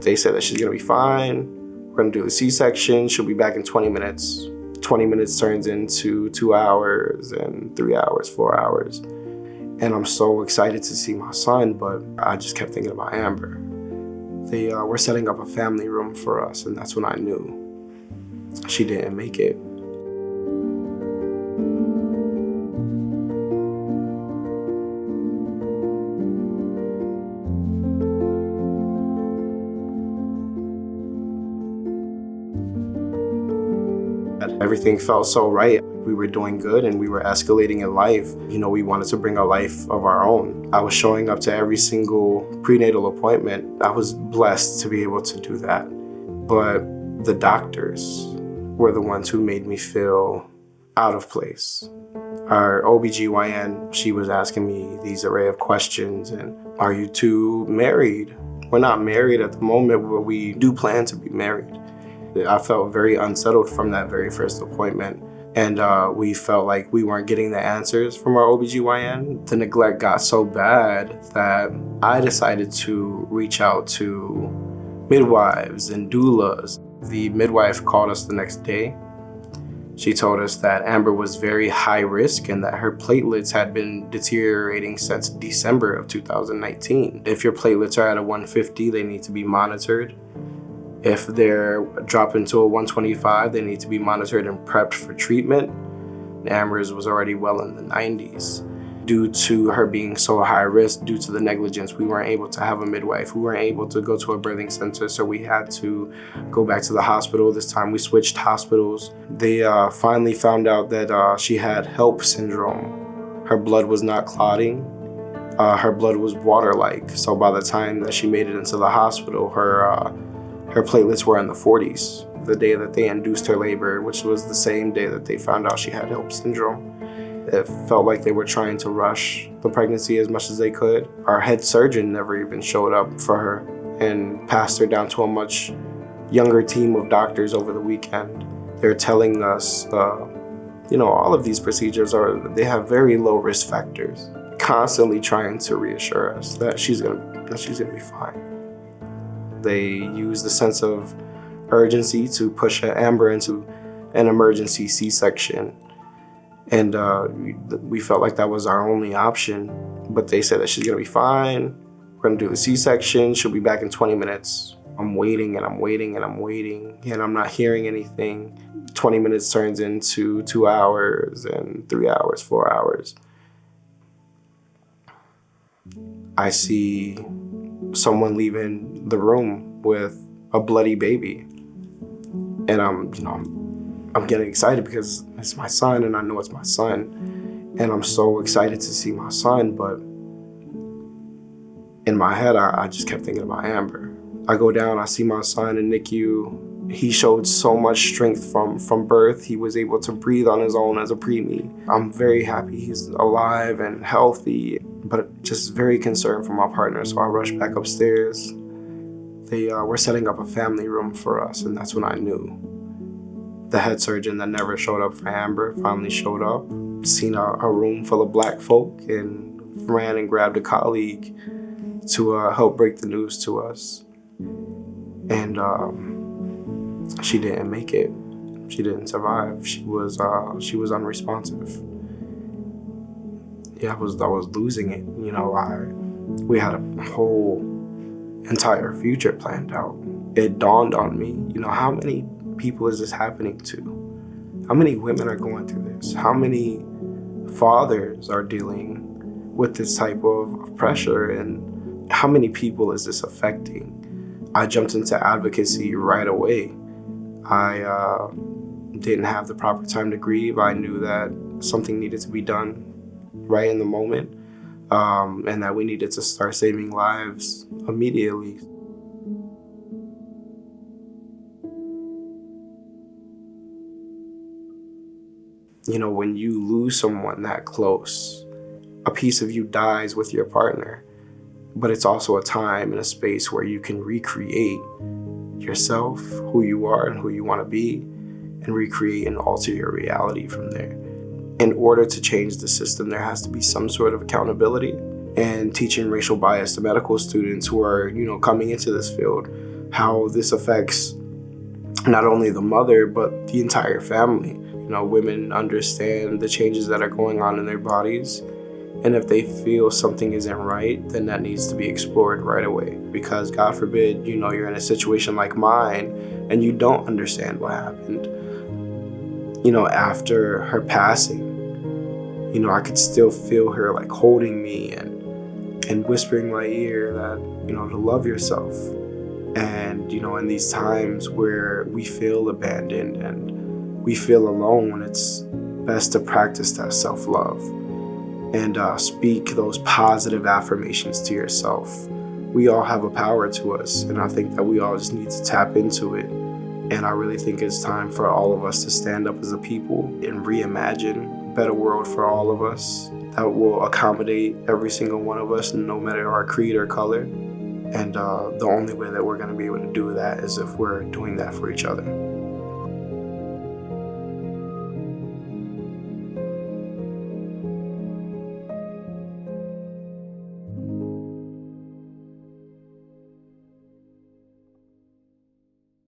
They said that she's gonna be fine. We're gonna do a C-section. She'll be back in 20 minutes. 20 minutes turns into 2 hours and 3 hours, 4 hours. And I'm so excited to see my son, but I just kept thinking about Amber. They were setting up a family room for us, and that's when I knew she didn't make it. Everything felt so right. We were doing good and we were escalating in life. We wanted to bring a life of our own. I was showing up to every single prenatal appointment. I was blessed to be able to do that. But the doctors were the ones who made me feel out of place. Our OBGYN, she was asking me these array of questions, and are you two married? We're not married at the moment, but we do plan to be married. I felt very unsettled from that very first appointment. And we felt like we weren't getting the answers from our OBGYN. The neglect got so bad that I decided to reach out to midwives and doulas. The midwife called us the next day. She told us that Amber was very high risk and that her platelets had been deteriorating since December of 2019. If your platelets are at a 150, they need to be monitored. If they're dropping to a 125, they need to be monitored and prepped for treatment. Amber's was already well in the 90s. Due to her being so high risk, due to the negligence, we weren't able to have a midwife. We weren't able to go to a birthing center, so we had to go back to the hospital. This time we switched hospitals. They finally found out that she had HELP syndrome. Her blood was not clotting. Her blood was water-like. So by the time that she made it into the hospital, her platelets were in the 40s. The day that they induced her labor, which was the same day that they found out she had HELP syndrome. It felt like they were trying to rush the pregnancy as much as they could. Our head surgeon never even showed up for her and passed her down to a much younger team of doctors over the weekend. They're telling us, all of these procedures they have very low risk factors, constantly trying to reassure us that she's gonna be fine. They use the sense of urgency to push Amber into an emergency C-section. And we felt like that was our only option. But they said that she's gonna be fine. We're gonna do a C-section. She'll be back in 20 minutes. I'm waiting and I'm waiting and I'm waiting, and I'm not hearing anything. 20 minutes turns into 2 hours and 3 hours, 4 hours. I see someone leaving the room with a bloody baby. And I'm getting excited because it's my son and I know it's my son. And I'm so excited to see my son, but in my head, I just kept thinking about Amber. I go down, I see my son in NICU. He showed so much strength from birth. He was able to breathe on his own as a preemie. I'm very happy he's alive and healthy, but just very concerned for my partner. So I rushed back upstairs. They were setting up a family room for us, and that's when I knew. The head surgeon that never showed up for Amber finally showed up, seen a room full of black folk, and ran and grabbed a colleague to help break the news to us. And she didn't make it. She didn't survive. She was unresponsive. Yeah, I was losing it. We had a whole entire future planned out. It dawned on me, how many people is this happening to? How many women are going through this? How many fathers are dealing with this type of pressure, and how many people is this affecting? I jumped into advocacy right away. I didn't have the proper time to grieve. I knew that something needed to be done right in the moment, and that we needed to start saving lives immediately. When you lose someone that close, a piece of you dies with your partner, but it's also a time and a space where you can recreate yourself, who you are and who you want to be, and recreate and alter your reality from there. In order to change the system, there has to be some sort of accountability. And teaching racial bias to medical students who are, coming into this field, how this affects not only the mother, but the entire family. Women understand the changes that are going on in their bodies. And if they feel something isn't right, then that needs to be explored right away. Because God forbid, you're in a situation like mine and you don't understand what happened. After her passing, I could still feel her like holding me and whispering in my ear that, to love yourself. And, in these times where we feel abandoned and we feel alone, it's best to practice that self-love and speak those positive affirmations to yourself. We all have a power to us, and I think that we all just need to tap into it. And I really think it's time for all of us to stand up as a people and reimagine a better world for all of us that will accommodate every single one of us, no matter our creed or color. And the only way that we're going to be able to do that is if we're doing that for each other.